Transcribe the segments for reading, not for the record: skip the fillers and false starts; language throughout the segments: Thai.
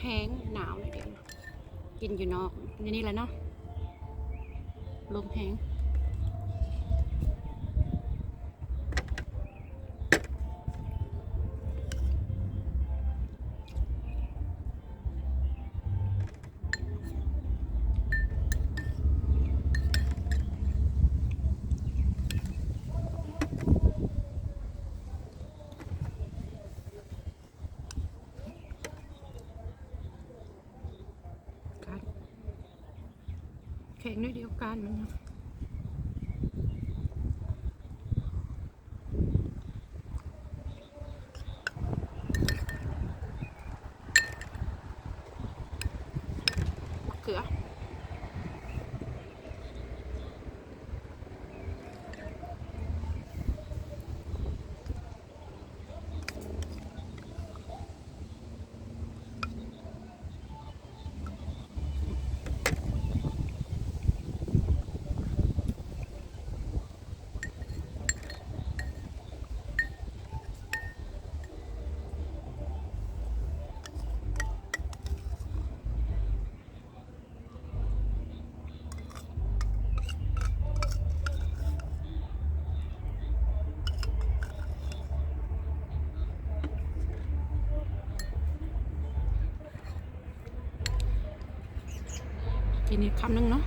ห้งหนาวเลยเดี๋ยวกินอยู่นอกนี่แหละเนาะลมแห้งแข็งด้วยเดียวกันมันนะมะเขือกินอีกคำหนึ่งเนาะ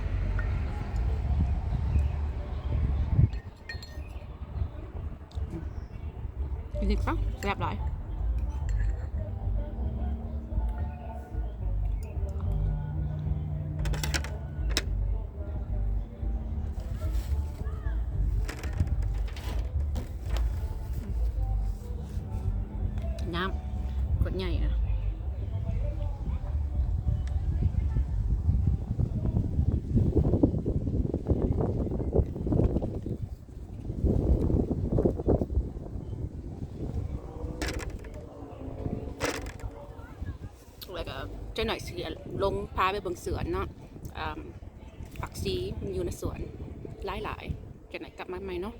กินอีกปะแซ่บหลายน้ำขวดใหญ่อะแล้วก็เจ้าหน่อยเสือลงพาไปเบิ่งสวนเนาะผักชีมันอยู่ในสวนหลายๆเจ้าหน่อยกลับมาใหม่เนาะ